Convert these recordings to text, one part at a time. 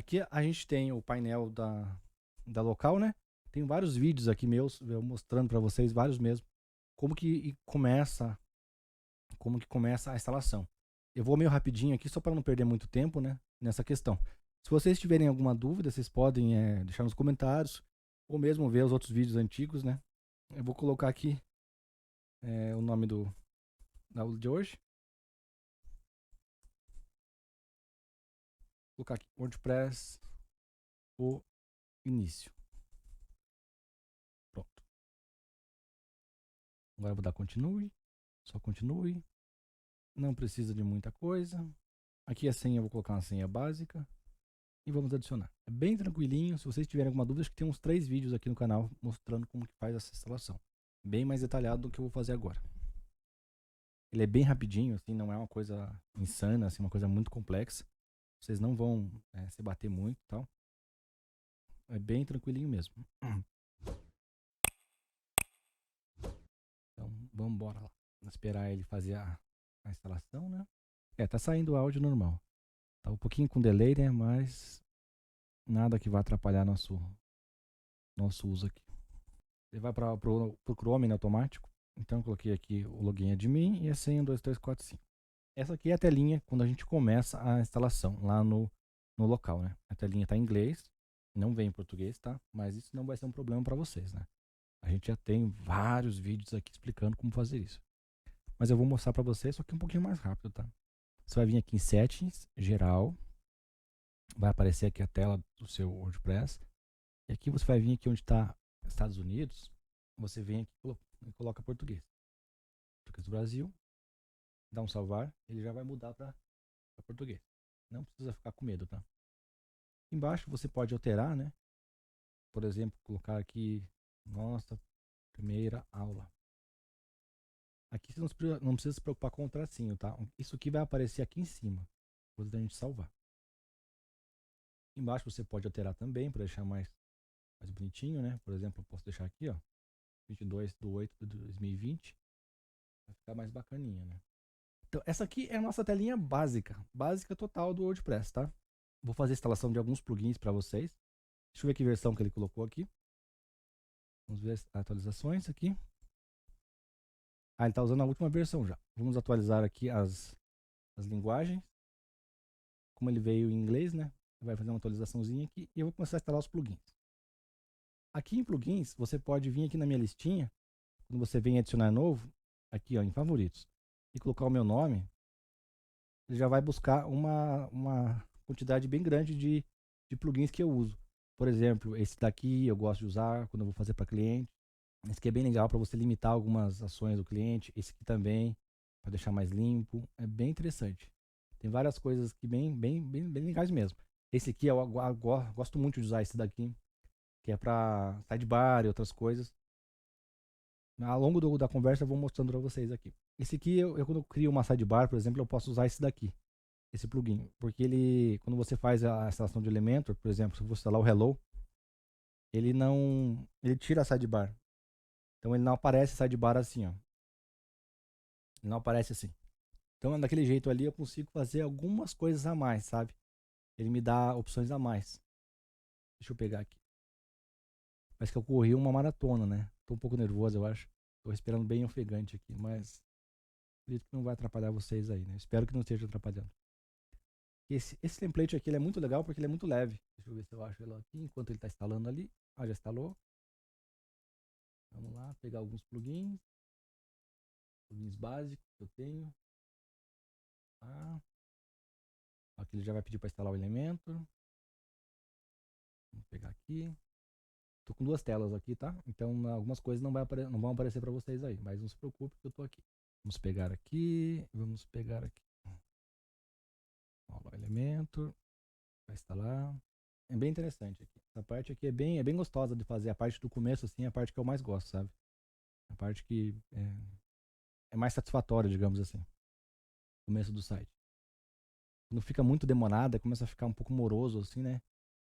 Aqui a gente tem o painel da local, né? Tem vários vídeos aqui meus, eu mostrando para vocês, vários mesmo, como que começa, a instalação. Eu vou meio rapidinho aqui, só para não perder muito tempo, né? Nessa questão. Se vocês tiverem alguma dúvida, vocês podem deixar nos comentários, ou mesmo ver os outros vídeos antigos, né? Eu vou colocar aqui o nome da aula de hoje. Vou colocar aqui WordPress, o início. Pronto. Agora eu vou dar continue. Só continue. Não precisa de muita coisa. Aqui a senha, eu vou colocar uma senha básica. E vamos adicionar. É bem tranquilinho. Se vocês tiverem alguma dúvida, acho que tem uns 3 vídeos aqui no canal mostrando como que faz essa instalação. Bem mais detalhado do que eu vou fazer agora. Ele é bem rapidinho, assim, não é uma coisa insana, assim, uma coisa muito complexa. Vocês não vão se bater muito e tal. É bem tranquilinho mesmo. Então, vamos embora lá. Vamos esperar ele fazer a instalação, né? Tá saindo o áudio normal. Tá um pouquinho com delay, né? Mas nada que vá atrapalhar nosso uso aqui. Ele vai para o Chrome, né, automático. Então eu coloquei aqui o login admin e a senha 12345. Essa aqui é a telinha quando a gente começa a instalação lá no local, né? A telinha está em inglês, não vem em português, tá? Mas isso não vai ser um problema para vocês, né? A gente já tem vários vídeos aqui explicando como fazer isso. Mas eu vou mostrar para vocês, só que um pouquinho mais rápido, tá? Você vai vir aqui em Settings, Geral. Vai aparecer aqui a tela do seu WordPress. E aqui você vai vir aqui onde está Estados Unidos. Você vem aqui e coloca português. Português do Brasil. Dá um salvar. Ele já vai mudar para português. Não precisa ficar com medo, tá? Embaixo você pode alterar, né? Por exemplo, colocar aqui nossa primeira aula. Aqui você não precisa se preocupar com o tracinho, tá? Isso aqui vai aparecer aqui em cima, depois da gente salvar. Embaixo você pode alterar também para deixar mais bonitinho, né? Por exemplo, eu posso deixar aqui, ó, 22/8/2020. Vai ficar mais bacaninha, né? Então, essa aqui é a nossa telinha básica total do WordPress, tá? Vou fazer a instalação de alguns plugins para vocês. Deixa eu ver que versão que ele colocou aqui. Vamos ver as atualizações aqui. Ele está usando a última versão já. Vamos atualizar aqui as linguagens. Como ele veio em inglês, né? Vai fazer uma atualizaçãozinha aqui e eu vou começar a instalar os plugins. Aqui em plugins, você pode vir aqui na minha listinha, quando você vem adicionar novo, aqui ó, em favoritos, e colocar o meu nome, ele já vai buscar uma quantidade bem grande de plugins que eu uso. Por exemplo, esse daqui eu gosto de usar quando eu vou fazer para cliente. Esse aqui é bem legal para você limitar algumas ações do cliente. Esse aqui também, para deixar mais limpo. É bem interessante. Tem várias coisas que bem legais mesmo. Esse aqui eu gosto muito de usar esse daqui, que é para sidebar e outras coisas. Ao longo da conversa eu vou mostrando para vocês aqui. Esse aqui, eu quando eu crio uma sidebar, por exemplo, eu posso usar esse daqui, esse plugin, porque ele, quando você faz a instalação de Elementor, por exemplo, se você instalar o Hello, ele tira a sidebar. Então ele não aparece sidebar assim, ó. Ele não aparece assim. Então daquele jeito ali eu consigo fazer algumas coisas a mais, sabe? Ele me dá opções a mais. Deixa eu pegar aqui. Parece que eu corri uma maratona, né? Tô um pouco nervoso, eu acho. Tô respirando bem ofegante aqui, mas acredito que não vai atrapalhar vocês aí, né? Espero que não esteja atrapalhando. Esse template aqui ele é muito legal porque ele é muito leve. Deixa eu ver se eu acho ele aqui enquanto ele está instalando ali. Já instalou. Vamos lá, pegar alguns plugins. Plugins básicos que eu tenho. Aqui ele já vai pedir para instalar o Elementor. Vamos pegar aqui. Tô com 2 telas aqui, tá? Então algumas coisas não vão aparecer para vocês aí, mas não se preocupe que eu tô aqui. Vamos pegar aqui, Ó, o Elementor, vai instalar. É bem interessante aqui. Essa parte aqui é bem gostosa de fazer. A parte do começo, assim, é a parte que eu mais gosto, sabe? A parte que é mais satisfatória, digamos assim. O começo do site. Quando fica muito demorada, começa a ficar um pouco moroso, assim, né?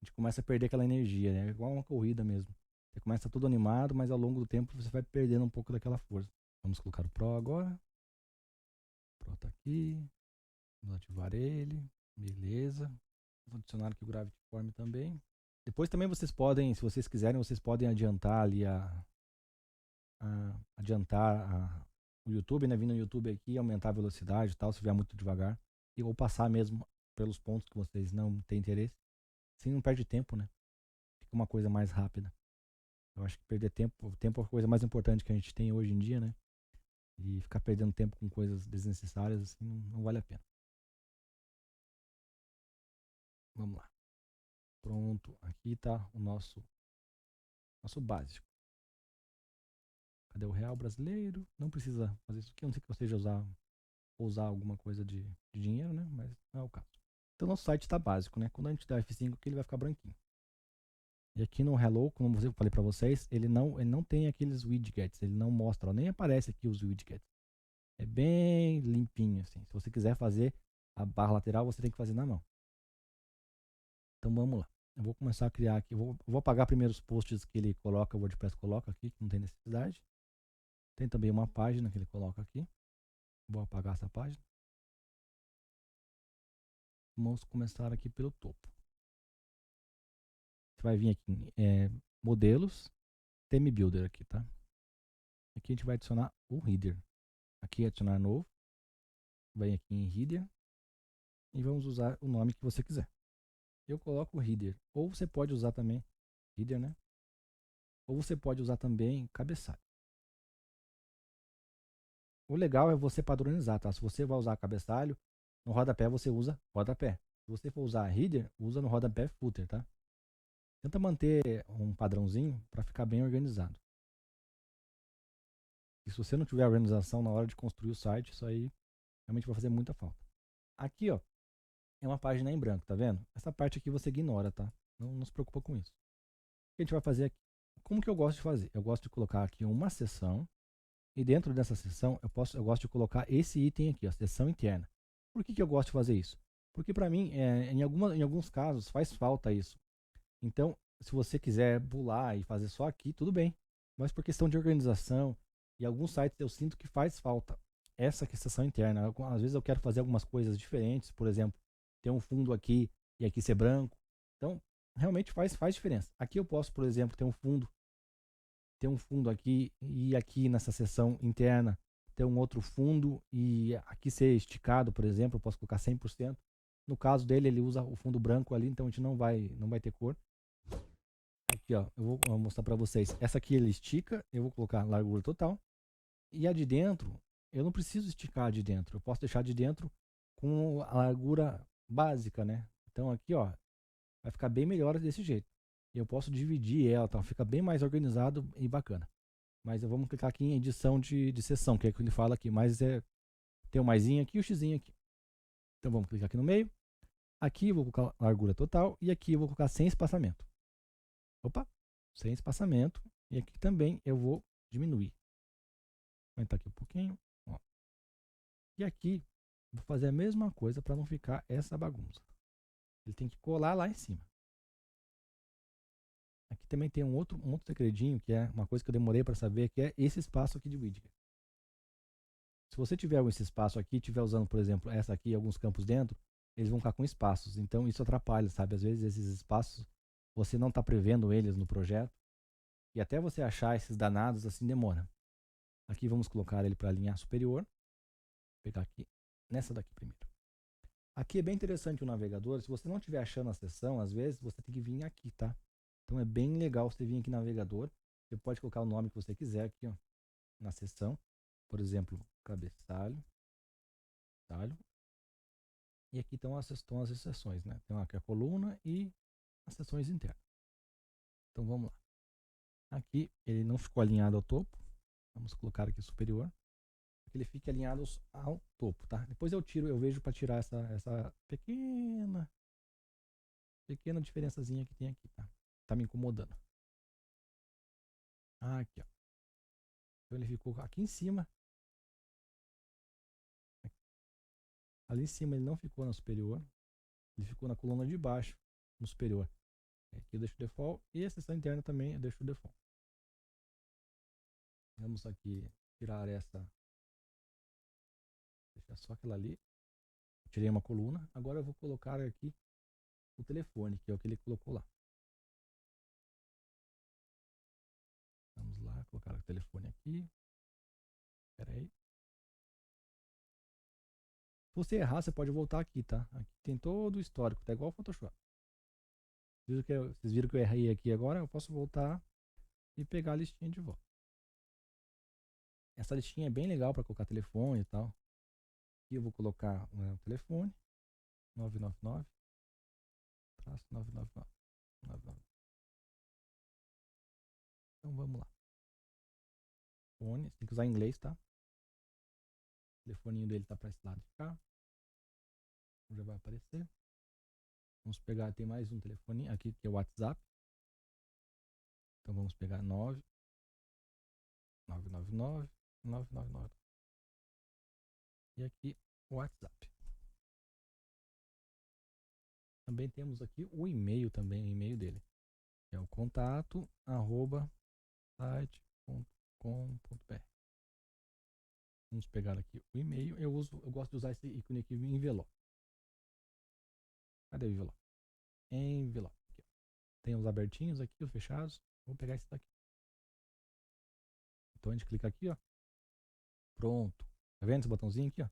A gente começa a perder aquela energia, né? É igual uma corrida mesmo. Você começa tudo animado, mas ao longo do tempo você vai perdendo um pouco daquela força. Vamos colocar o Pro agora. O Pro tá aqui. Vamos ativar ele. Beleza. Vou adicionar aqui o Gravity Form também. Depois também vocês podem, se vocês quiserem, vocês podem adiantar ali o YouTube, né? Vir no YouTube aqui, aumentar a velocidade e tal, se vier muito devagar. Ou passar mesmo pelos pontos que vocês não têm interesse. Assim não perde tempo, né? Fica uma coisa mais rápida. Eu acho que perder tempo é a coisa mais importante que a gente tem hoje em dia, né? E ficar perdendo tempo com coisas desnecessárias, assim, não vale a pena. Vamos lá. Pronto, aqui está o nosso básico. Cadê o real brasileiro? Não precisa fazer isso aqui, a não ser que você usar alguma coisa de dinheiro, né? Mas não é o caso. Então, nosso site está básico, né? Quando a gente der F5 aqui, ele vai ficar branquinho. E aqui no Hello, como eu falei para vocês, ele não tem aqueles widgets, ele não mostra, ó, nem aparece aqui os widgets. É bem limpinho, assim. Se você quiser fazer a barra lateral, você tem que fazer na mão. Então vamos lá. Eu vou começar a criar aqui. Vou apagar primeiro os posts que ele coloca, o WordPress coloca aqui, que não tem necessidade. Tem também uma página que ele coloca aqui. Vou apagar essa página. Vamos começar aqui pelo topo. Você vai vir aqui em modelos, theme builder aqui, tá? Aqui a gente vai adicionar o header. Aqui adicionar novo. Vem aqui em header e vamos usar o nome que você quiser. Eu coloco o header, ou você pode usar também header, né? Ou você pode usar também cabeçalho. O legal é você padronizar, tá? Se você vai usar cabeçalho, no rodapé você usa rodapé. Se você for usar header, usa no rodapé footer, tá? Tenta manter um padrãozinho para ficar bem organizado. E se você não tiver organização na hora de construir o site, isso aí realmente vai fazer muita falta. Aqui, ó, é uma página em branco, tá vendo? Essa parte aqui você ignora, tá? Não se preocupa com isso. O que a gente vai fazer aqui? Como que eu gosto de fazer? Eu gosto de colocar aqui uma seção e dentro dessa seção eu gosto de colocar esse item aqui, a seção interna. Por que eu gosto de fazer isso? Porque para mim, em alguns casos, faz falta isso. Então, se você quiser pular e fazer só aqui, tudo bem. Mas por questão de organização, e alguns sites eu sinto que faz falta essa seção interna. Às vezes eu quero fazer algumas coisas diferentes, por exemplo, ter um fundo aqui e aqui ser branco. Então, realmente faz diferença. Aqui eu posso, por exemplo, ter um fundo aqui e aqui nessa seção interna ter um outro fundo e aqui ser esticado, por exemplo, eu posso colocar 100%. No caso dele, ele usa o fundo branco ali, então a gente não vai ter cor. Aqui, ó, eu vou mostrar para vocês. Essa aqui ele estica, eu vou colocar largura total. E a de dentro, eu não preciso esticar de dentro, eu posso deixar de dentro com a largura básica, né? Então aqui, ó, vai ficar bem melhor desse jeito. Eu posso dividir ela, tá? Fica bem mais organizado e bacana. Mas vamos clicar aqui em edição de seção, que é o que ele fala aqui. Mas tem o maisinho aqui e o xzinho aqui. Então vamos clicar aqui no meio. Aqui eu vou colocar largura total e aqui eu vou colocar sem espaçamento. Opa, sem espaçamento. E aqui também eu vou diminuir. Vou aumentar aqui um pouquinho. Ó. E aqui vou fazer a mesma coisa para não ficar essa bagunça. Ele tem que colar lá em cima. Aqui também tem um outro segredinho, que é uma coisa que eu demorei para saber, que é esse espaço aqui de widget. Se você tiver esse espaço aqui, estiver usando, por exemplo, essa aqui, alguns campos dentro, eles vão ficar com espaços. Então isso atrapalha, sabe? Às vezes esses espaços, você não está prevendo eles no projeto. E até você achar esses danados, assim, demora. Aqui vamos colocar ele para alinhar superior. Vou pegar aqui, nessa daqui primeiro. Aqui é bem interessante o navegador. Se você não estiver achando a seção, às vezes você tem que vir aqui, tá? Então é bem legal você vir aqui no navegador. Você pode colocar o nome que você quiser aqui, ó, na seção. Por exemplo, cabeçalho. E aqui estão as seções, né? Tem aqui a coluna e as seções internas. Então vamos lá. Aqui ele não ficou alinhado ao topo. Vamos colocar aqui superior. Que ele fique alinhado ao topo, tá? Depois eu vejo para tirar essa pequena diferençazinha que tem aqui, tá? Tá me incomodando. Aqui, ó. Então ele ficou aqui em cima. Ali em cima ele não ficou na superior. Ele ficou na coluna de baixo, no superior. Aqui eu deixo o default. E a seção interna também eu deixo o default. Vamos aqui tirar essa. Deixar só aquela ali. Tirei uma coluna. Agora eu vou colocar aqui o telefone, que é o que ele colocou lá. Vamos lá, colocar o telefone aqui. Espera aí. Se você errar, você pode voltar aqui, tá? Aqui tem todo o histórico, tá igual o Photoshop. Vocês viram que eu errei aqui agora? Eu posso voltar e pegar a listinha de volta. Essa listinha é bem legal para colocar telefone e tal. Aqui eu vou colocar o telefone 999 999. Então vamos lá. Fone, tem que usar em inglês, tá? O telefoninho dele tá para esse lado de cá. Já vai aparecer. Vamos pegar, tem mais um telefoninho aqui que é o WhatsApp. Então vamos pegar 999 999. E aqui o WhatsApp. Também temos aqui o e-mail também, o e-mail dele. Que é o contato@site.com.br. Vamos pegar aqui o e-mail. Eu gosto de usar esse ícone aqui em envelope. Cadê o envelope? Envelope. Aqui, tem os abertinhos aqui, os fechados. Vou pegar esse daqui. Então a gente clica aqui, ó. Pronto. Tá vendo esse botãozinho aqui, ó?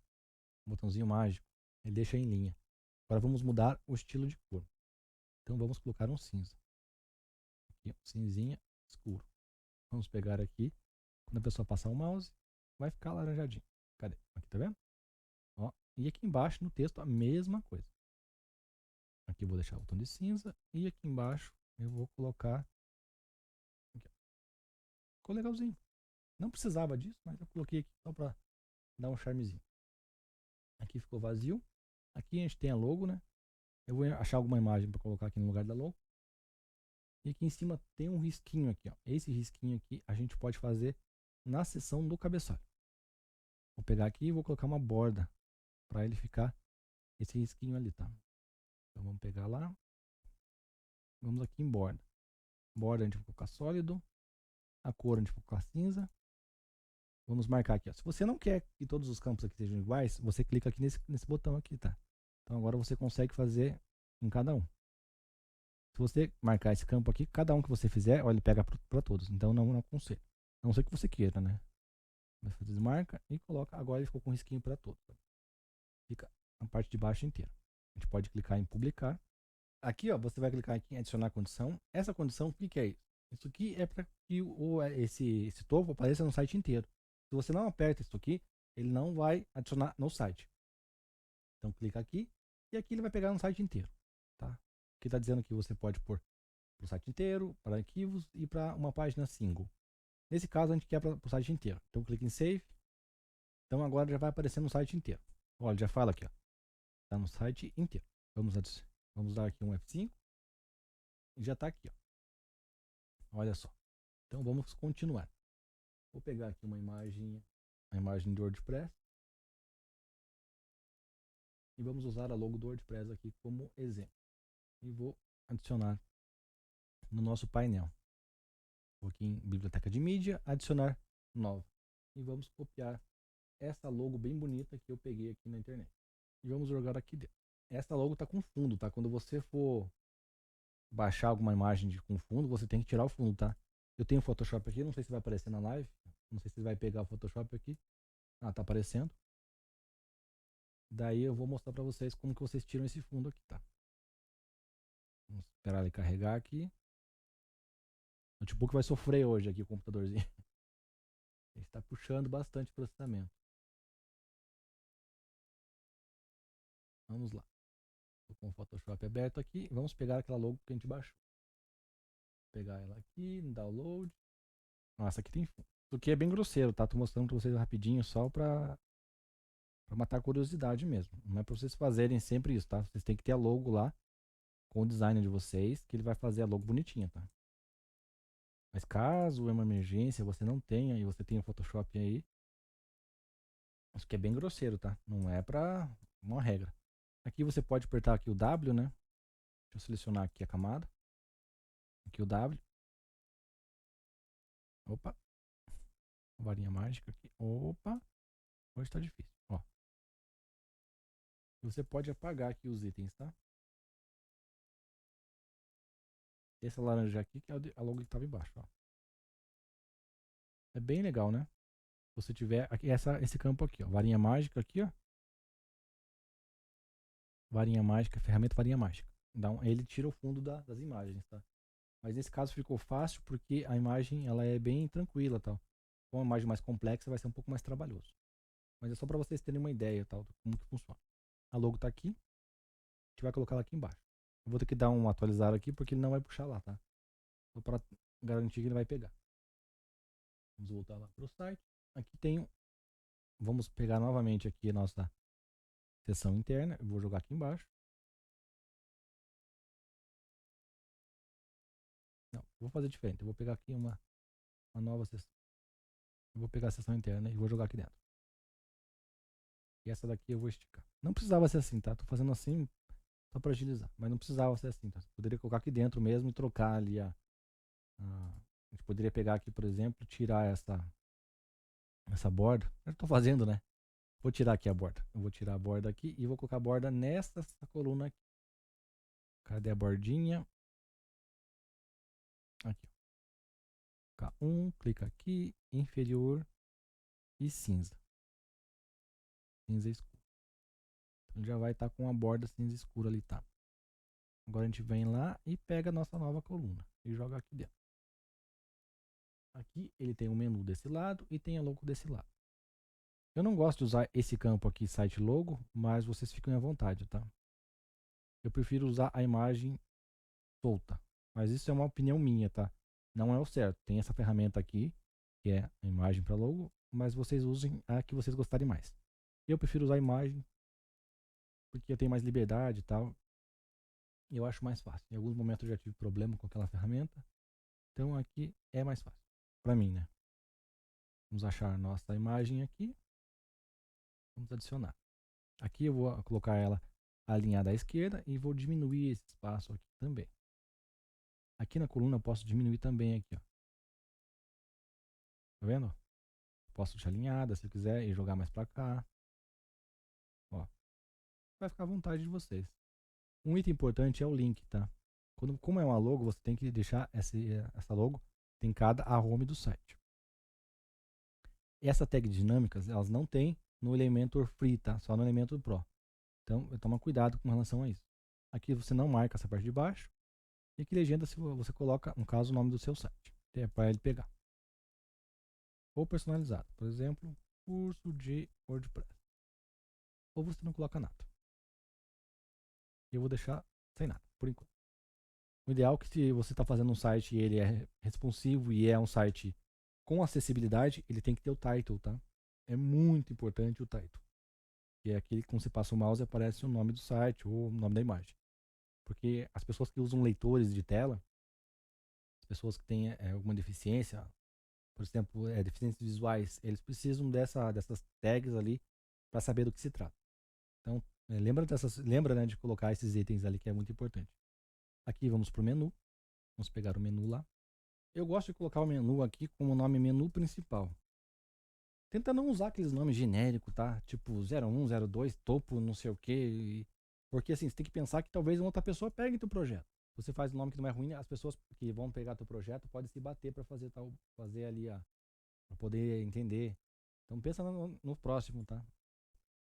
Um botãozinho mágico. Ele deixa em linha. Agora vamos mudar o estilo de cor. Então vamos colocar um cinza. Aqui, ó, cinzinha escuro. Vamos pegar aqui. Quando a pessoa passar o mouse, vai ficar laranjadinho. Cadê? Aqui, tá vendo? Ó. E aqui embaixo no texto a mesma coisa. Aqui eu vou deixar o tom de cinza. E aqui embaixo eu vou colocar. Aqui, ficou legalzinho. Não precisava disso, mas eu coloquei aqui só para dar um charmezinho. Aqui ficou vazio. Aqui a gente tem a logo, né? Eu vou achar alguma imagem para colocar aqui no lugar da logo. E aqui em cima tem um risquinho aqui, ó. Esse risquinho aqui a gente pode fazer na seção do cabeçalho. Vou pegar aqui e vou colocar uma borda para ele ficar esse risquinho ali, tá? Então vamos pegar lá. Vamos aqui em borda. Borda a gente vai colocar sólido. A cor a gente vai colocar cinza. Vamos marcar aqui, ó. Se você não quer que todos os campos aqui sejam iguais, você clica aqui nesse botão aqui, tá? Então agora você consegue fazer em cada um. Se você marcar esse campo aqui, cada um que você fizer, ó, ele pega para todos. Então não aconselho. A não ser que você queira, né? Você desmarca e coloca. Agora ele ficou com risquinho para todos. Fica a parte de baixo inteira. A gente pode clicar em publicar. Aqui, ó, você vai clicar aqui em adicionar condição. Essa condição, o que é isso? Isso aqui é para que esse topo apareça no site inteiro. Se você não aperta isso aqui, ele não vai adicionar no site. Então clica aqui e aqui ele vai pegar no site inteiro, tá? Aqui está dizendo que você pode pôr para o site inteiro, para arquivos e para uma página single. Nesse caso a gente quer para o site inteiro. Então clica em save. Então agora já vai aparecer no site inteiro. Olha, já fala aqui, ó. Está no site inteiro. Vamos dar aqui um F5 e já está aqui, ó. Olha só. Então vamos continuar. Vou pegar aqui uma imagem do WordPress e vamos usar a logo do WordPress aqui como exemplo. E vou adicionar no nosso painel. Vou aqui em biblioteca de mídia, adicionar nova. E vamos copiar essa logo bem bonita que eu peguei aqui na internet. E vamos jogar aqui dentro. Essa logo está com fundo, tá? Quando você for baixar alguma imagem com fundo, você tem que tirar o fundo, tá? Eu tenho o Photoshop aqui, não sei se vai aparecer na live. Não sei se vai pegar o Photoshop aqui. Ah, tá aparecendo. Daí eu vou mostrar para vocês como que vocês tiram esse fundo aqui, tá? Vamos esperar ele carregar aqui. O notebook vai sofrer hoje aqui, o computadorzinho. Ele está puxando bastante processamento. Vamos lá. Estou com o Photoshop aberto aqui. Vamos pegar aquela logo que a gente baixou. Vou pegar ela aqui, no download. Nossa, aqui tem fundo. Isso aqui é bem grosseiro, tá? Tô mostrando para vocês rapidinho só para matar a curiosidade mesmo. Não é para vocês fazerem sempre isso, tá? Vocês têm que ter a logo lá com o designer de vocês, que ele vai fazer a logo bonitinha, tá? Mas caso é uma emergência, você não tenha e você tem o Photoshop aí, isso aqui é bem grosseiro, tá? Não é pra uma regra. Aqui você pode apertar aqui o W, né? Deixa eu selecionar aqui a camada. Aqui o W. Opa. Varinha mágica aqui. Opa. Hoje tá difícil. Ó. E você pode apagar aqui os itens, tá? Esse laranja aqui que é a logo que estava embaixo, ó. É bem legal, né? Se você tiver aqui esse campo aqui, ó, varinha mágica aqui, ó. Varinha mágica, ferramenta varinha mágica. Então, ele tira o fundo das imagens, tá? Mas nesse caso ficou fácil porque a imagem ela é bem tranquila, tal. Com uma imagem mais complexa vai ser um pouco mais trabalhoso. Mas é só para vocês terem uma ideia, tal, de como que funciona. A logo tá aqui. A gente vai colocar ela aqui embaixo. Eu vou ter que dar um atualizar aqui porque ele não vai puxar lá, tá? Só para garantir que ele vai pegar. Vamos voltar lá pro site. Aqui tem vamos pegar novamente aqui a nossa seção interna. Eu vou jogar aqui embaixo. Não, vou fazer diferente. Eu vou pegar aqui uma nova seção. Eu vou pegar a seção interna e vou jogar aqui dentro. E essa daqui eu vou esticar. Não precisava ser assim, tá? Tô fazendo assim só para agilizar. Mas não precisava ser assim, tá? Você poderia colocar aqui dentro mesmo e trocar ali a gente poderia pegar aqui, por exemplo, tirar essa borda. Eu tô fazendo, né? Vou tirar aqui a borda. Eu vou tirar a borda aqui e vou colocar a borda nessa coluna aqui. Cadê a bordinha? Aqui. K1, clica aqui, inferior e cinza. Cinza escuro. Então já vai estar com a borda cinza escura ali, tá? Agora a gente vem lá e pega a nossa nova coluna e joga aqui dentro. Aqui ele tem o menu desse lado e tem a logo desse lado. Eu não gosto de usar esse campo aqui, site logo, mas vocês ficam à vontade, tá? Eu prefiro usar a imagem solta, mas isso é uma opinião minha, tá? Não é o certo. Tem essa ferramenta aqui, que é a imagem para logo, mas vocês usem a que vocês gostarem mais. Eu prefiro usar a imagem porque eu tenho mais liberdade e tal. E eu acho mais fácil. Em alguns momentos eu já tive problema com aquela ferramenta, então aqui é mais fácil para mim, né? Vamos achar a nossa imagem aqui. Vamos adicionar. Aqui eu vou colocar ela alinhada à esquerda e vou diminuir esse espaço aqui também. Aqui na coluna eu posso diminuir também aqui, ó. Tá vendo? Posso deixar alinhada se eu quiser e jogar mais para cá. Ó, vai ficar à vontade de vocês. Um item importante é o link, tá? Como é uma logo, você tem que deixar essa logo linkada à home do site. Essa tag de dinâmicas, elas não tem no Elementor Free, tá? Só no Elementor Pro. Então, toma cuidado com relação a isso. Aqui você não marca essa parte de baixo. E aqui legenda você coloca, no caso, o nome do seu site. Para ele pegar. Ou personalizado. Por exemplo, curso de WordPress. Ou você não coloca nada. Eu vou deixar sem nada, por enquanto. O ideal é que se você está fazendo um site e ele é responsivo e é um site com acessibilidade, ele tem que ter o title, tá? É muito importante o title. Que é aquele que quando você passa o mouse aparece o nome do site ou o nome da imagem. Porque as pessoas que usam leitores de tela, as pessoas que têm alguma deficiência, por exemplo, deficiências visuais, eles precisam dessas tags ali para saber do que se trata. Então, lembra, né, de colocar esses itens ali que é muito importante. Aqui vamos para o menu. Vamos pegar o menu lá. Eu gosto de colocar o menu aqui como nome menu principal. Tenta não usar aqueles nomes genéricos, tá? Tipo 01, 02, topo, não sei o que. Porque assim, você tem que pensar que talvez uma outra pessoa pegue teu projeto. Você faz um nome que não é ruim, as pessoas que vão pegar teu projeto podem se bater para fazer ali para poder entender. Então pensa no próximo, tá?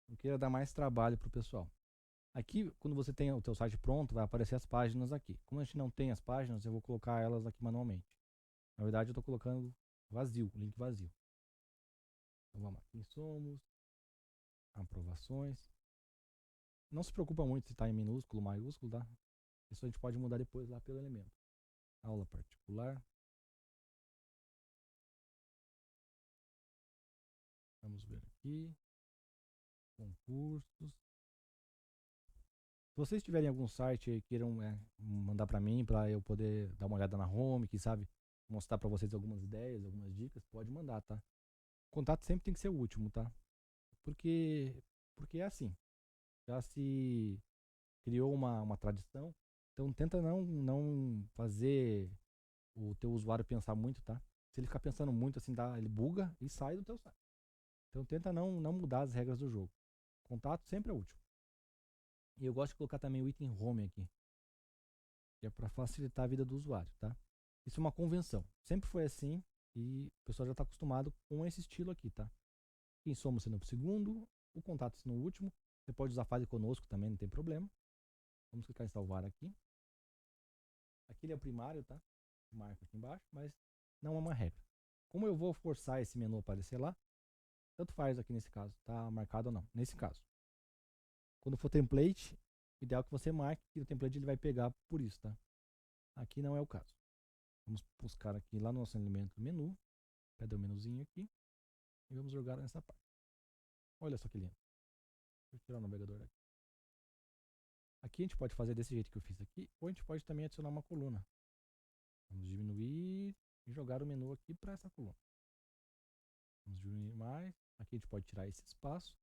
Não queira dar mais trabalho pro pessoal. Aqui, quando você tem o teu site pronto, vai aparecer as páginas aqui. Como a gente não tem as páginas, eu vou colocar elas aqui manualmente. Na verdade, eu estou colocando vazio, o link vazio. Então vamos lá. Quem somos? Aprovações. Não se preocupa muito se está em minúsculo, maiúsculo, tá? Isso a gente pode mudar depois lá pelo elemento. Aula particular. Vamos ver aqui. Concursos. Se vocês tiverem algum site e queiram mandar para mim, para eu poder dar uma olhada na home, que sabe, mostrar para vocês algumas ideias, algumas dicas, pode mandar, tá? O contato sempre tem que ser o último, tá? Porque é assim. Já se criou uma tradição. Então tenta não fazer o teu usuário pensar muito, tá? Se ele ficar pensando muito assim, ele buga e sai do teu site. Então tenta não mudar as regras do jogo. Contato sempre é útil. E eu gosto de colocar também o item home aqui. que é para facilitar a vida do usuário, tá? Isso é uma convenção. Sempre foi assim e o pessoal já está acostumado com esse estilo aqui, tá? Quem soma sendo o segundo, o contato sendo o último. Você pode usar fale conosco também, não tem problema. Vamos clicar em salvar aqui. Aqui ele é o primário, tá? Marca aqui embaixo, mas não é uma regra. Como eu vou forçar esse menu a aparecer lá, tanto faz aqui nesse caso, tá marcado ou não. Nesse caso, quando for template, o ideal é que você marque que o template ele vai pegar por isso, tá? Aqui não é o caso. Vamos buscar aqui lá no nosso elemento menu. Cadê o menuzinho aqui? E vamos jogar nessa parte. Olha só que lindo. Deixa eu tirar o navegador daqui. Aqui a gente pode fazer desse jeito que eu fiz aqui, ou a gente pode também adicionar uma coluna. Vamos diminuir e jogar o menu aqui para essa coluna. Vamos diminuir mais. Aqui a gente pode tirar esse espaço.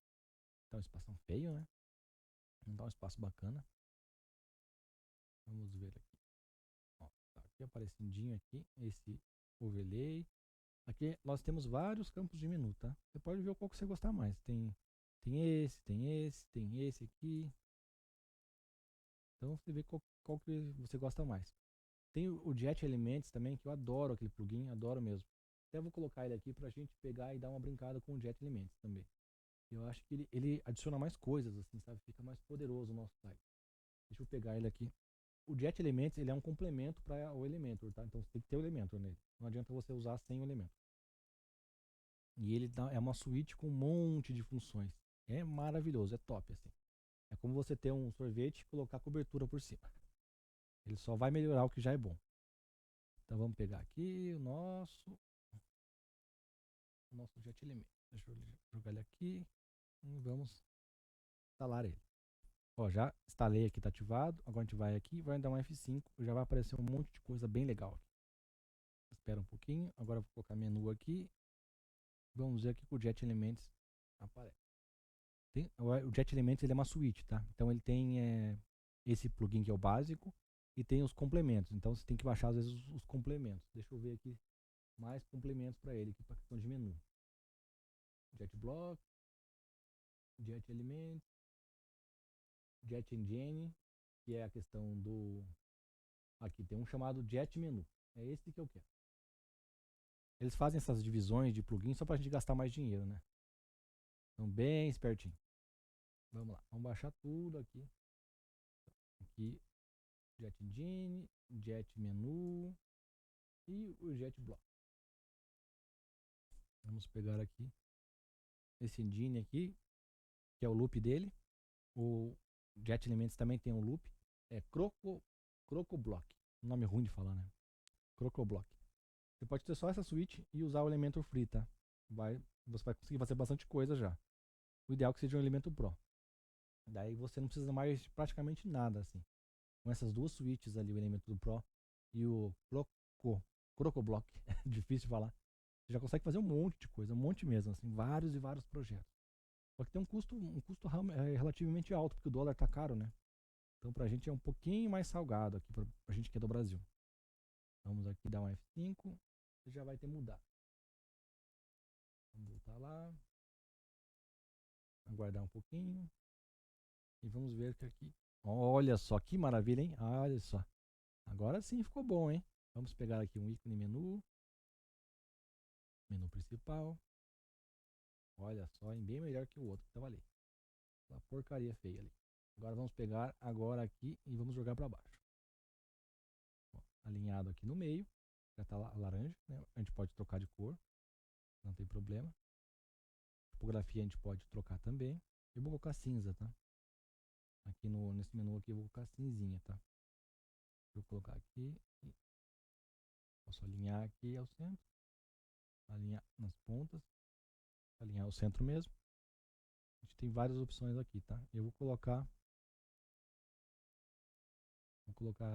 Tá um espação feio, né? Não dá um espaço bacana. Vamos ver aqui. Ó, tá aqui aparecendinho aqui, esse overlay. Aqui nós temos vários campos de menu, tá? Você pode ver qual que você gostar mais. Tem esse aqui. Então você vê qual que você gosta mais. Tem o Jet Elements também, que eu adoro aquele plugin, adoro mesmo. Até vou colocar ele aqui pra gente pegar e dar uma brincada com o Jet Elements também. Eu acho que ele adiciona mais coisas, assim, sabe? Fica mais poderoso o nosso site. Deixa eu pegar ele aqui. O Jet Elements, ele é um complemento para o Elementor, tá? Então você tem que ter o Elementor nele. Não adianta você usar sem o Elementor. E ele é uma suíte com um monte de funções. É maravilhoso, é top, assim. É como você ter um sorvete e colocar cobertura por cima. Ele só vai melhorar o que já é bom. Então vamos pegar aqui o nosso Jet Element. Deixa eu jogar ele aqui e vamos instalar ele. Ó, já instalei aqui, tá ativado. Agora a gente vai aqui, vai dar um F5 e já vai aparecer um monte de coisa bem legal aqui. Espera um pouquinho. Agora eu vou colocar menu aqui. Vamos ver aqui que o Jet Elements aparece. O Jet Elements ele é uma suíte, tá? Então ele tem esse plugin que é o básico e tem os complementos. Então você tem que baixar às vezes os complementos. Deixa eu ver aqui mais complementos para ele aqui para questão de menu. Jet Block, Jet Elements, Jet Engine, que é a questão do... Aqui tem um chamado Jet Menu. É esse que eu quero. Eles fazem essas divisões de plugins só para a gente gastar mais dinheiro, né? Então bem espertinho. Vamos lá, vamos baixar tudo aqui. Aqui, Jet Engine, Jet Menu e o Jet Block. Vamos pegar aqui esse engine aqui, que é o loop dele. O Jet Elements também tem um loop. É CrocoBlock. Nome ruim de falar, né? CrocoBlock. Você pode ter só essa suíte e usar o Elementor Free, tá? Você vai conseguir fazer bastante coisa já. O ideal é que seja um Elementor Pro. Daí você não precisa mais de praticamente nada, assim. Com essas duas suítes ali, o Elementor Pro e o CrocoBlock, difícil de falar, você já consegue fazer um monte de coisa, um monte mesmo, assim, vários e vários projetos. Só que tem um custo relativamente alto, porque o dólar tá caro, né? Então pra gente é um pouquinho mais salgado aqui, pra gente que é do Brasil. Vamos aqui dar um F5, você já vai ter mudado. Vamos voltar lá. Aguardar um pouquinho. E vamos ver que aqui... Olha só, que maravilha, hein? Olha só. Agora sim ficou bom, hein? Vamos pegar aqui um ícone menu. Menu principal. Olha só, hein? Bem melhor que o outro que estava ali. Uma porcaria feia ali. Agora vamos pegar agora aqui e vamos jogar para baixo. Ó, alinhado aqui no meio. Já está laranja, né? A gente pode trocar de cor. Não tem problema. Tipografia a gente pode trocar também. Eu vou colocar cinza, tá? Aqui nesse menu aqui eu vou colocar cinzinha, tá? Vou colocar aqui. Posso alinhar aqui ao centro. Alinhar nas pontas. Alinhar ao centro mesmo. A gente tem várias opções aqui, tá? Eu vou colocar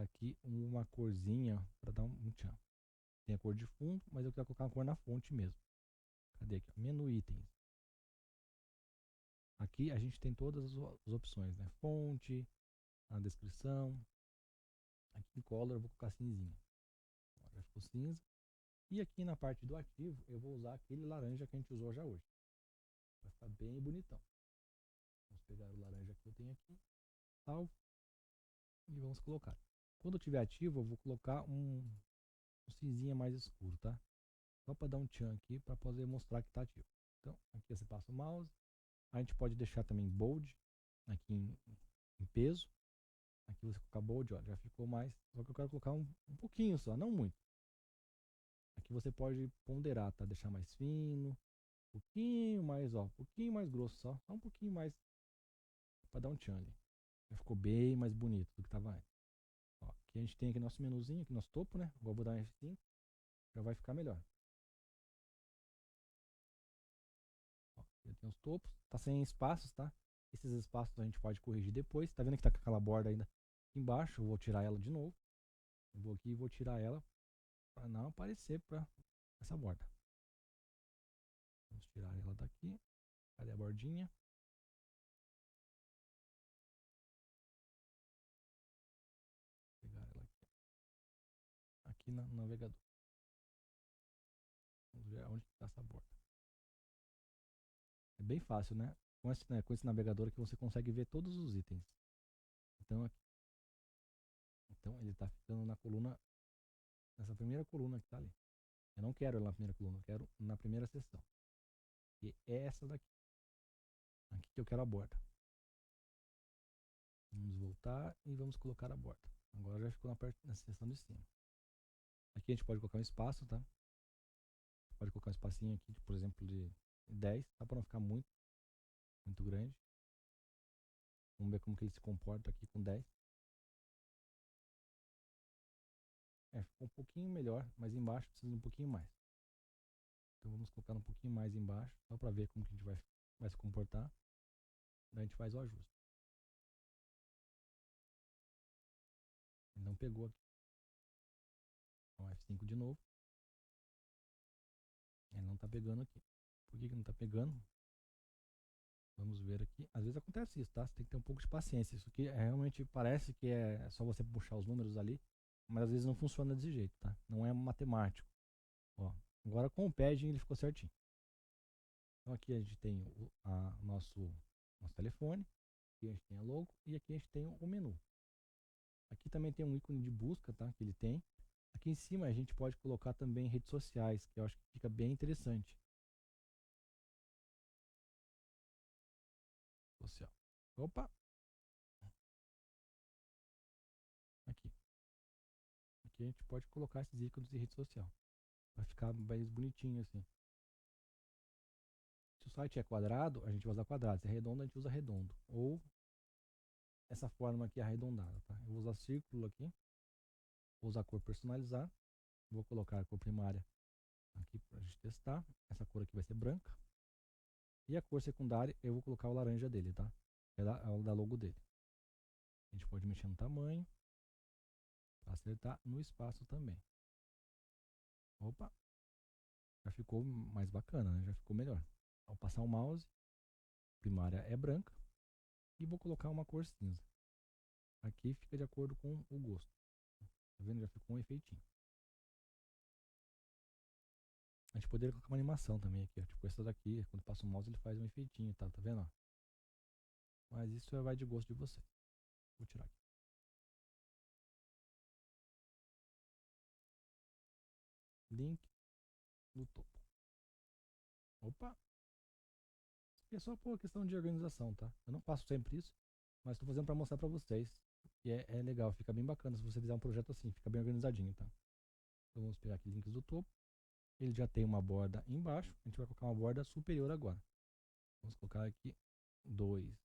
aqui uma corzinha para dar um tchan. Tem a cor de fundo, mas eu quero colocar uma cor na fonte mesmo. Cadê aqui? Menu itens. Aqui a gente tem todas as opções, né? Fonte, a descrição. Aqui em color eu vou colocar cinzinha. Já ficou cinza. E aqui na parte do ativo eu vou usar aquele laranja que a gente usou já hoje. Vai ficar bem bonitão. Vamos pegar o laranja que eu tenho aqui. Salvo. E vamos colocar. Quando estiver ativo, eu vou colocar um cinzinha mais escuro, tá? Só para dar um tchan aqui, para poder mostrar que está ativo. Então, aqui você passa o mouse. A gente pode deixar também bold, aqui em peso. Aqui você colocar bold, ó, já ficou mais. Só que eu quero colocar um pouquinho só, não muito. Aqui você pode ponderar, tá? Deixar mais fino, um pouquinho mais, ó, um pouquinho mais grosso só um pouquinho mais para dar um tchan ali. Já ficou bem mais bonito do que estava antes. Ó, aqui a gente tem aqui nosso menuzinho, aqui nosso topo, né? Vou dar um F5, já vai ficar melhor. Ó, aqui tem os topos, tá sem espaços, tá? Esses espaços a gente pode corrigir depois. Tá vendo que tá com aquela borda ainda aqui embaixo? Eu vou tirar ela de novo. Eu vou aqui e vou tirar ela para não aparecer para essa borda. Vamos tirar ela daqui. Cadê a bordinha? Vou pegar ela aqui. Aqui no navegador. Vamos ver onde está essa borda. É bem fácil, né? Com esse navegador que você consegue ver todos os itens. Então ele está ficando na coluna, nessa primeira coluna que está ali. Eu não quero ela na primeira coluna, eu quero na primeira seção. E é essa daqui. Aqui que eu quero a borda. Vamos voltar e vamos colocar a borda. Agora já ficou na seção de cima. Aqui a gente pode colocar um espaço, tá? Pode colocar um espacinho aqui, por exemplo, de 10, tá? Para não ficar muito grande. Vamos ver como que ele se comporta aqui com 10. Ficou um pouquinho melhor, mas embaixo precisa de um pouquinho mais. Então vamos colocar um pouquinho mais embaixo, só para ver como que a gente vai se comportar. Daí a gente faz o ajuste. Ele não pegou aqui. Então F5 de novo. Ele não está pegando aqui. Por que não está pegando? Vamos ver aqui. Às vezes acontece isso, tá? Você tem que ter um pouco de paciência. Isso aqui realmente parece que é só você puxar os números ali, mas às vezes não funciona desse jeito, tá? Não é matemático. Ó, agora com o padding ele ficou certinho. Então aqui a gente tem nosso telefone, aqui a gente tem a logo e aqui a gente tem o menu. Aqui também tem um ícone de busca, tá? Que ele tem. Aqui em cima a gente pode colocar também redes sociais, que eu acho que fica bem interessante. Social. Opa! Aqui. Aqui a gente pode colocar esses ícones de rede social. Vai ficar mais bonitinho assim. Se o site é quadrado, a gente vai usar quadrado. Se é redondo, a gente usa redondo. Ou essa forma aqui arredondada, tá? Eu vou usar círculo aqui. Vou usar a cor personalizar. Vou colocar a cor primária aqui pra gente testar. Essa cor aqui vai ser branca. E a cor secundária, eu vou colocar o laranja dele, tá? É da logo dele. A gente pode mexer no tamanho. Para acertar no espaço também. Opa! Já ficou mais bacana, né? Já ficou melhor. Ao passar o mouse, a primária é branca. E vou colocar uma cor cinza. Aqui fica de acordo com o gosto. Tá vendo? Já ficou um efeitinho. A gente poderia colocar uma animação também aqui, ó. Tipo essa daqui, quando passa o mouse ele faz um efeitinho, tá vendo? Ó? Mas isso vai de gosto de vocês. Vou tirar aqui. Link no topo. Opa! E é só por questão de organização, tá? Eu não faço sempre isso, mas estou fazendo para mostrar para vocês. E é legal, fica bem bacana se você fizer um projeto assim, fica bem organizadinho, tá? Então vamos pegar aqui links do topo. Ele já tem uma borda embaixo, a gente vai colocar uma borda superior agora. Vamos colocar aqui 2.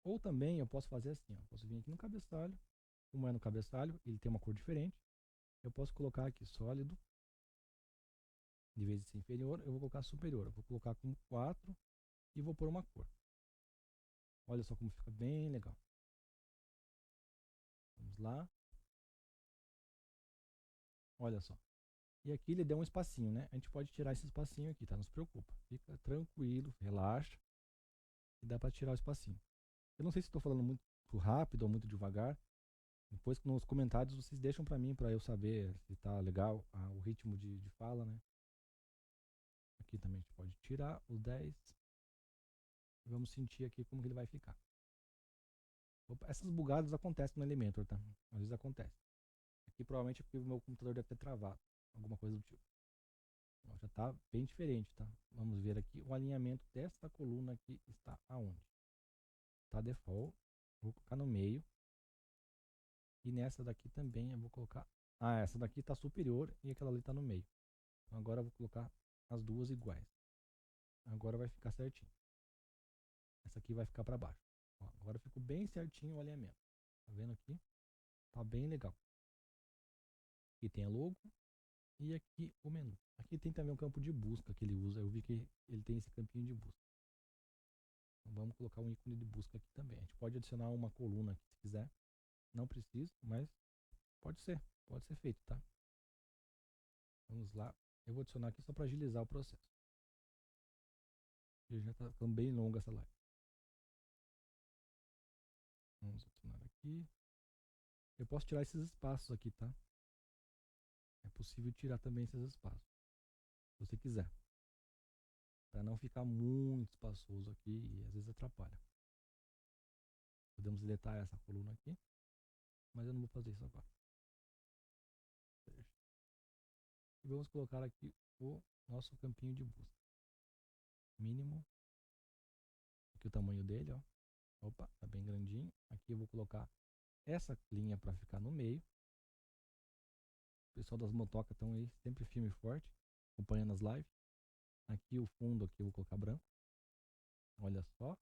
Ou também eu posso fazer assim, ó. Posso vir aqui no cabeçalho, como é no cabeçalho, ele tem uma cor diferente. Eu posso colocar aqui sólido, de vez de ser inferior, eu vou colocar superior. Eu vou colocar como 4 e vou pôr uma cor. Olha só como fica bem legal. Vamos lá. Olha só. E aqui ele deu um espacinho, né? A gente pode tirar esse espacinho aqui, tá? Não se preocupa. Fica tranquilo, relaxa. E dá para tirar o espacinho. Eu não sei se estou falando muito rápido ou muito devagar. Depois nos comentários vocês deixam para mim, para eu saber se tá legal o ritmo de fala, né? Aqui também a gente pode tirar os 10. Vamos sentir aqui como que ele vai ficar. Opa, essas bugadas acontecem no Elementor, tá? Às vezes acontece. Aqui provavelmente é porque o meu computador deve ter travado, alguma coisa do tipo. Ó, já está bem diferente, tá? Vamos ver aqui o alinhamento desta coluna aqui está aonde? Tá default, vou colocar no meio. E nessa daqui também eu vou colocar... Ah, essa daqui está superior e aquela ali está no meio. Então agora eu vou colocar as duas iguais. Agora vai ficar certinho. Essa aqui vai ficar para baixo. Ó, agora ficou bem certinho o alinhamento. Tá vendo aqui? Tá bem legal. Aqui tem a logo e aqui o menu. Aqui tem também um campo de busca que ele usa. Eu vi que ele tem esse campinho de busca. Então vamos colocar um ícone de busca aqui também. A gente pode adicionar uma coluna aqui se quiser. Não precisa, mas pode ser feito, tá? Vamos lá. Eu vou adicionar aqui só para agilizar o processo. Já está ficando bem longa essa live. Vamos adicionar aqui. Eu posso tirar esses espaços aqui, tá? É possível tirar também esses espaços, se você quiser. Para não ficar muito espaçoso aqui e às vezes atrapalha. Podemos deletar essa coluna aqui, mas eu não vou fazer isso agora. E vamos colocar aqui o nosso campinho de busca. Mínimo. Aqui o tamanho dele, ó. Opa, tá bem grandinho. Aqui eu vou colocar essa linha para ficar no meio. O pessoal das motocas estão aí sempre firme e forte, acompanhando as lives. Aqui o fundo aqui eu vou colocar branco. Olha só.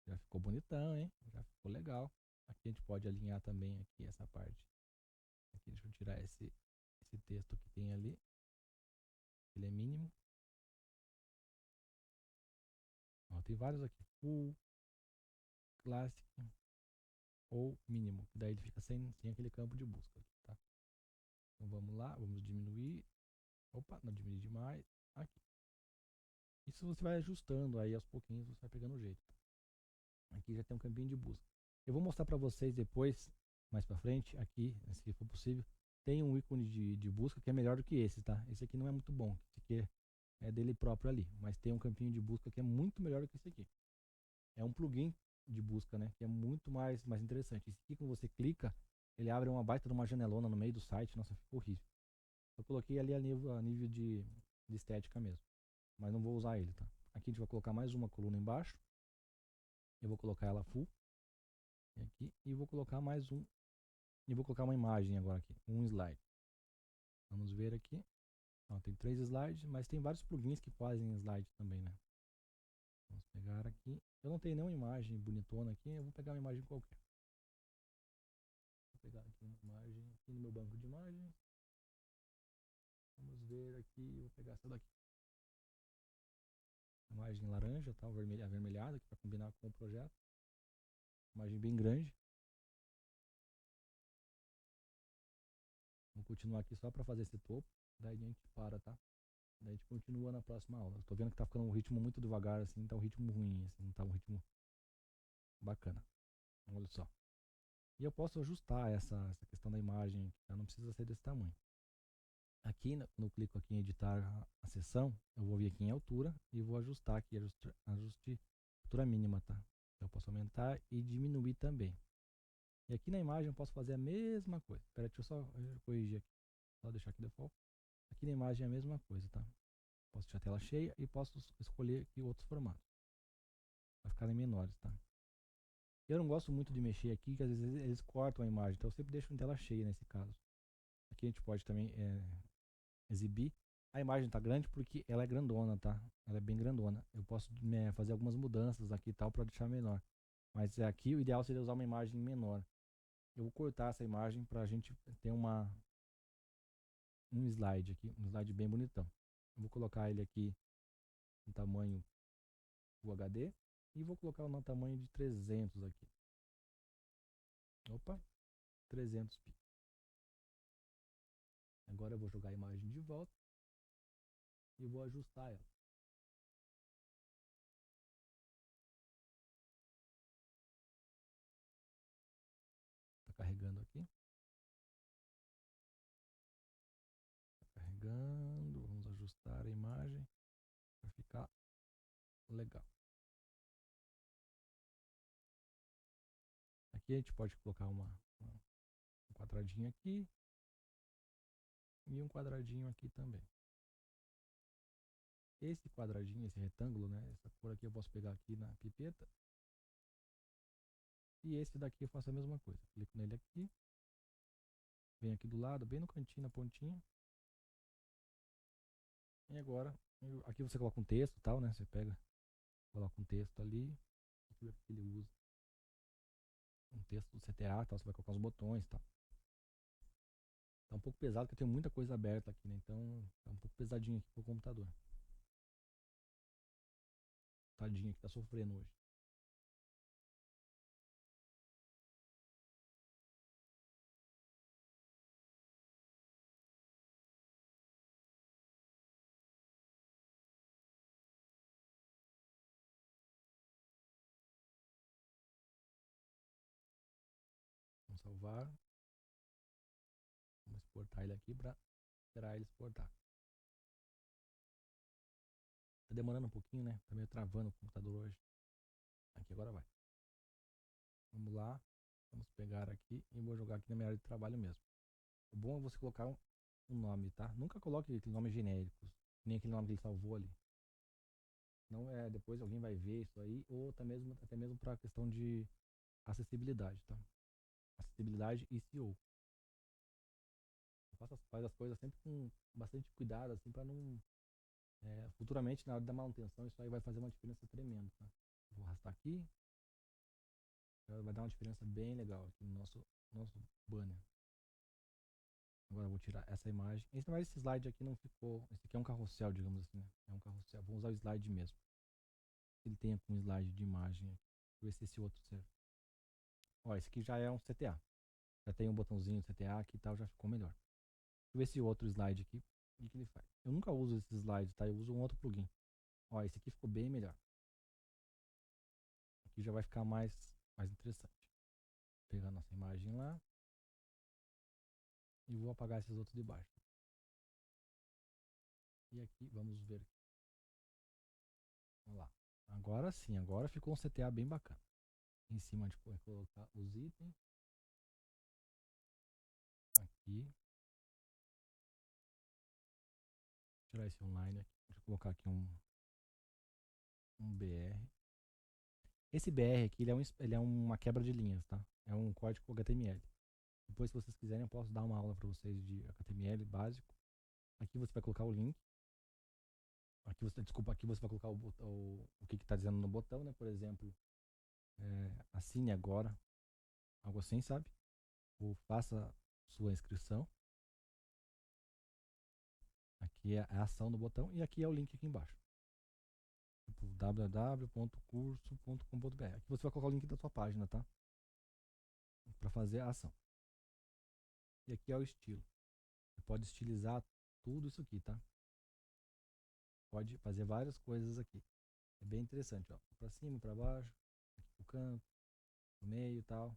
Já ficou bonitão, hein? Já ficou legal. Aqui a gente pode alinhar também aqui essa parte. Aqui, deixa eu tirar esse texto que tem ali. Ele é mínimo. Ó, tem vários aqui. Full, Classic ou mínimo. Daí ele fica sem aquele campo de busca aqui, tá? Então vamos lá, vamos diminuir. Opa, não diminuir demais. Aqui. Isso você vai ajustando aí aos pouquinhos, você vai pegando o jeito. Aqui já tem um campinho de busca. Eu vou mostrar para vocês depois, mais para frente, aqui, se for possível, tem um ícone de busca que é melhor do que esse, tá? Esse aqui não é muito bom, esse aqui é dele próprio ali, mas tem um campinho de busca que é muito melhor do que esse aqui. É um plugin de busca, né? Que é muito mais interessante. Esse aqui, quando você clica, ele abre uma baita de uma janelona no meio do site. Nossa, ficou horrível. Eu coloquei ali a nível de estética mesmo, mas não vou usar ele, tá? Aqui a gente vai colocar mais uma coluna embaixo. Eu vou colocar ela full aqui e vou colocar mais um. E vou colocar uma imagem agora aqui, um slide. Vamos ver aqui. Ó, tem 3 slides, mas tem vários plugins que fazem slide também, né? Vamos pegar aqui. Eu não tenho nenhuma imagem bonitona aqui, eu vou pegar uma imagem qualquer. Vou pegar aqui uma imagem aqui no meu banco de imagens. Vamos ver aqui, vou pegar essa daqui. Imagem laranja, tá? Avermelhada, para combinar com o projeto. Imagem bem grande. Vou continuar aqui só para fazer esse topo. Daí a gente para, tá? Daí a gente continua na próxima aula. Eu tô vendo que tá ficando um ritmo muito devagar, assim, tá um ritmo ruim, assim, não tá um ritmo bacana. Olha só. E eu posso ajustar essa questão da imagem, tá? Não precisa ser desse tamanho. Aqui, quando eu clico aqui em editar a seção, eu vou vir aqui em altura e vou ajustar aqui, ajuste altura mínima, tá? Eu posso aumentar e diminuir também. E aqui na imagem eu posso fazer a mesma coisa. Espera, deixa eu só corrigir aqui. Só deixar aqui default. Aqui na imagem é a mesma coisa, tá? Posso deixar a tela cheia e posso escolher aqui outros formatos. Vai ficarem menores, tá? Eu não gosto muito de mexer aqui, porque às vezes eles cortam a imagem. Então eu sempre deixo em tela cheia nesse caso. Aqui a gente pode também exibir. A imagem tá grande porque ela é grandona, tá? Ela é bem grandona. Eu posso fazer algumas mudanças aqui e tal para deixar menor. Mas aqui o ideal seria usar uma imagem menor. Eu vou cortar essa imagem para a gente ter um slide aqui, um slide bem bonitão. Eu vou colocar ele aqui no tamanho Full HD e vou colocar no tamanho de 300 aqui. Opa, 300 pi. Agora eu vou jogar a imagem de volta e vou ajustar ela. Tá carregando aqui. Tá carregando. Vamos ajustar a imagem para ficar legal. Aqui a gente pode colocar um quadradinho aqui e um quadradinho aqui também. Esse quadradinho, esse retângulo, né? Essa cor aqui eu posso pegar aqui na pipeta. E esse daqui eu faço a mesma coisa. Clico nele aqui. Vem aqui do lado, bem no cantinho, na pontinha. E agora, aqui você coloca um texto e tal, né? Você pega, coloca um texto ali. Deixa eu ver o que ele usa. Um texto do CTA, tal. Você vai colocar os botões e tal. Tá um pouco pesado, porque eu tenho muita coisa aberta aqui, né? Então, tá um pouco pesadinho aqui pro computador. Tadinho aqui, tá sofrendo hoje. Vamos salvar. Vamos exportar ele aqui para esperar ele exportar. Tá demorando um pouquinho, né? Tá meio travando o computador hoje. Aqui agora vai. Vamos lá. Vamos pegar aqui e vou jogar aqui na minha área de trabalho mesmo. O bom é você colocar um nome, tá? Nunca coloque aquele nome genérico, nem aquele nome que ele salvou ali. Não é, depois alguém vai ver isso aí, ou até mesmo para questão de acessibilidade, tá? Acessibilidade e SEO. Faz as coisas sempre com bastante cuidado, assim, para não. Futuramente, na hora da manutenção, isso aí vai fazer uma diferença tremenda, tá? Vou arrastar aqui. Vai dar uma diferença bem legal aqui no nosso banner. Agora eu vou tirar essa imagem. Esse slide aqui não ficou. Esse aqui é um carrossel, digamos assim, né? É um carrossel. Vamos usar o slide mesmo. Ele tem aqui um slide de imagem aqui. Deixa eu ver se esse outro serve. Ó, esse aqui já é um CTA. Já tem um botãozinho de CTA aqui e tal, já ficou melhor. Deixa eu ver esse outro slide aqui. O que ele faz? Eu nunca uso esse slide, tá? Eu uso um outro plugin. Ó, esse aqui ficou bem melhor. Aqui já vai ficar mais interessante. Vou pegar nossa imagem lá. E vou apagar esses outros de baixo. E aqui, vamos ver. Vamos lá. Agora sim, agora ficou um CTA bem bacana. Em cima de colocar os itens. Aqui. Tirar esse online aqui. Deixa eu colocar aqui um BR. Esse BR aqui, ele é uma quebra de linhas, tá? É um código HTML. Depois, se vocês quiserem, eu posso dar uma aula para vocês de HTML básico. Aqui você vai colocar o link. Aqui você vai colocar o que está dizendo no botão, né? Por exemplo, assine agora. Algo assim, sabe? Ou faça sua inscrição. Aqui é a ação do botão e aqui é o link aqui embaixo. Tipo, www.curso.com.br. Aqui você vai colocar o link da sua página, tá? Para fazer a ação. E aqui é o estilo. Você pode estilizar tudo isso aqui, tá? Pode fazer várias coisas aqui. É bem interessante, ó. Para cima, para baixo, aqui pro canto, no meio e tal.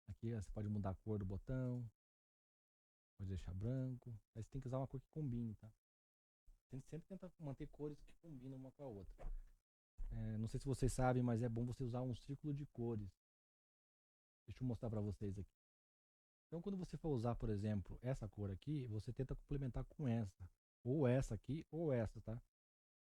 Aqui ó, você pode mudar a cor do botão. Pode deixar branco. Aí você tem que usar uma cor que combine, tá? Tem que sempre tentar manter cores que combinam uma com a outra. Não sei se vocês sabem, mas é bom você usar um círculo de cores. Deixa eu mostrar para vocês aqui. Então, quando você for usar, por exemplo, essa cor aqui, você tenta complementar com essa. Ou essa aqui, ou essa, tá?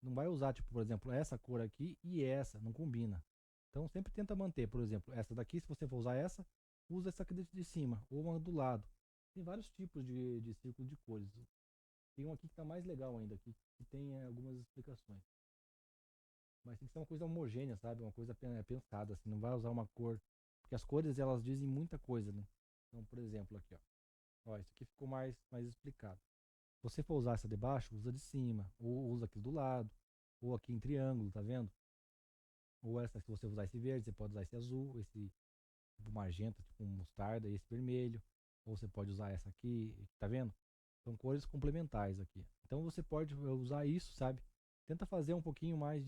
Não vai usar, tipo, por exemplo, essa cor aqui e essa, não combina. Então, sempre tenta manter, por exemplo, essa daqui, se você for usar essa, usa essa aqui de cima, ou uma do lado. Tem vários tipos de círculo de cores. Tem um aqui que tá mais legal ainda, aqui, que tem algumas explicações. Mas tem que ser uma coisa homogênea, sabe? Uma coisa pensada, assim, não vai usar uma cor. Porque as cores, elas dizem muita coisa, né? Então, por exemplo, aqui, ó. Ó, isso aqui ficou mais explicado. Se você for usar essa de baixo, usa de cima. Ou usa aqui do lado. Ou aqui em triângulo, tá vendo? Ou essa, se você usar esse verde, você pode usar esse azul, esse tipo magenta, tipo mostarda, e esse vermelho. Ou você pode usar essa aqui, tá vendo? São cores complementares aqui. Então você pode usar isso, sabe? Tenta fazer um pouquinho mais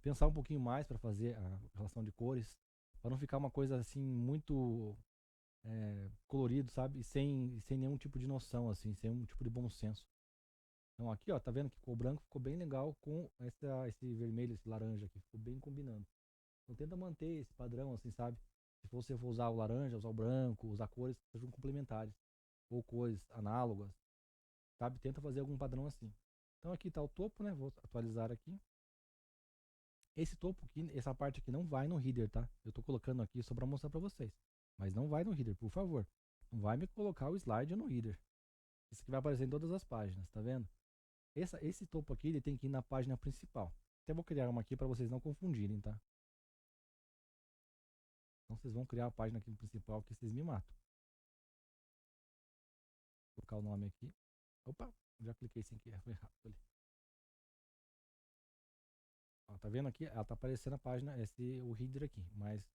pensar um pouquinho mais para fazer a relação de cores, para não ficar uma coisa assim muito colorido, sabe? E sem nenhum tipo de noção, assim, sem um tipo de bom senso. Então aqui, ó, tá vendo que ficou branco, ficou bem legal com esse vermelho, esse laranja aqui, ficou bem combinando. Então tenta manter esse padrão, assim, sabe? Se você for usar o laranja, usar o branco, usar cores que sejam complementares, ou cores análogas, sabe? Tenta fazer algum padrão assim. Então aqui está o topo, né? Vou atualizar aqui. Esse topo aqui, essa parte aqui não vai no header, tá? Eu tô colocando aqui só para mostrar para vocês. Mas não vai no header, por favor. Não vai me colocar o slide no header. Isso aqui vai aparecer em todas as páginas, tá vendo? Esse topo aqui, ele tem que ir na página principal. Até vou criar uma aqui para vocês não confundirem, tá? Então vocês vão criar a página aqui principal que vocês me matam. Vou colocar o nome aqui. Opa, já cliquei sem querer, foi rápido ali. Ó, tá vendo aqui? Ela tá aparecendo a página, o header aqui, mas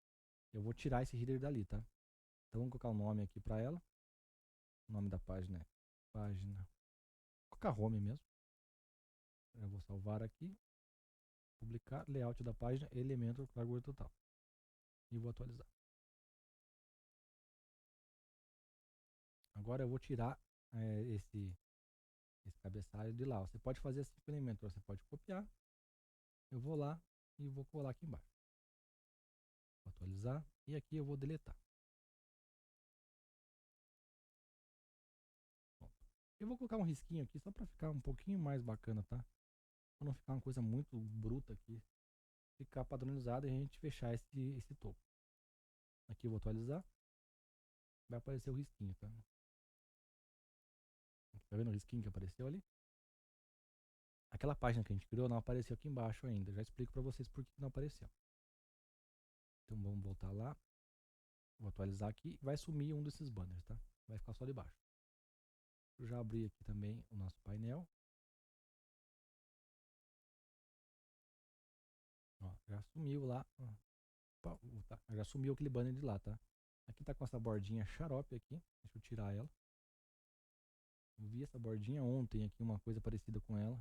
eu vou tirar esse header dali, tá? Então vamos colocar o nome aqui para ela. O nome da página é página. Vou colocar home mesmo. Eu vou salvar aqui. Publicar, layout da página, elemento, largura total. E vou atualizar. Agora eu vou tirar esse cabeçalho de lá. Você pode fazer assim com o elemento. Você pode copiar. Eu vou lá e vou colar aqui embaixo. Vou atualizar. E aqui eu vou deletar. Pronto. Eu vou colocar um risquinho aqui só para ficar um pouquinho mais bacana, tá? Para não ficar uma coisa muito bruta aqui. Ficar padronizado e a gente fechar esse topo. Aqui eu vou atualizar. Vai aparecer o risquinho, tá? Tá vendo o risquinho que apareceu ali? Aquela página que a gente criou não apareceu aqui embaixo ainda. Já explico para vocês por que não apareceu. Então vamos voltar lá. Vou atualizar aqui. Vai sumir um desses banners, tá? Vai ficar só de baixo. Eu já abri aqui também o nosso painel. Ó, já sumiu lá. Opa, tá, já sumiu aquele banner de lá, tá? Aqui tá com essa bordinha xarope aqui. Deixa eu tirar ela. Eu vi essa bordinha ontem aqui, uma coisa parecida com ela.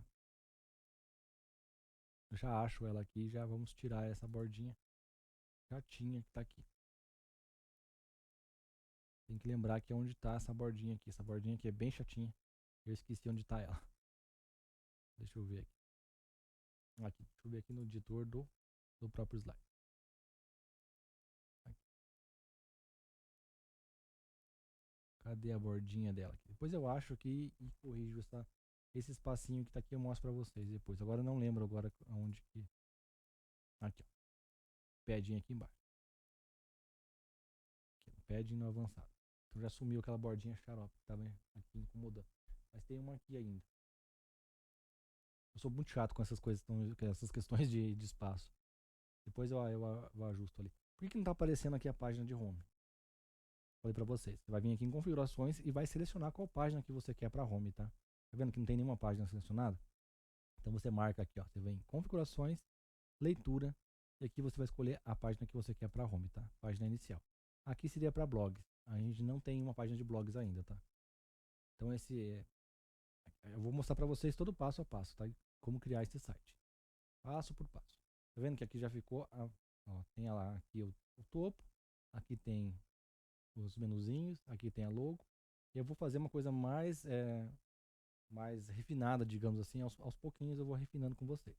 Eu já acho ela aqui, já vamos tirar essa bordinha chatinha que tá aqui. Tem que lembrar que é onde tá essa bordinha aqui. Essa bordinha aqui é bem chatinha. Eu esqueci onde tá ela. Deixa eu ver aqui. Aqui, deixa eu ver aqui no editor do próprio slide. Aqui. Cadê a bordinha dela aqui? Depois eu acho aqui e corrijo esse espacinho que tá aqui, eu mostro pra vocês depois. Agora eu não lembro agora aonde que... Aqui, ó. Padding aqui embaixo. Aqui, padding no avançado. Então já sumiu aquela bordinha xarope que tava aqui incomodando. Mas tem uma aqui ainda. Eu sou muito chato com essas coisas, com essas questões de espaço. Depois eu ajusto ali. Por que não tá aparecendo aqui a página de home? Falei pra vocês. Você vai vir aqui em configurações e vai selecionar qual página que você quer para home, tá? Tá vendo que não tem nenhuma página selecionada? Então você marca aqui, ó. Você vem em configurações, leitura, e aqui você vai escolher a página que você quer para home, tá? Página inicial. Aqui seria para blogs. A gente não tem uma página de blogs ainda, tá? Então eu vou mostrar para vocês todo passo a passo, tá? Como criar esse site. Passo por passo. Tá vendo que aqui já ficou, ó, tem lá aqui o topo, aqui tem os menuzinhos, aqui tem a logo. E eu vou fazer uma coisa mais refinada, digamos assim, aos pouquinhos eu vou refinando com vocês.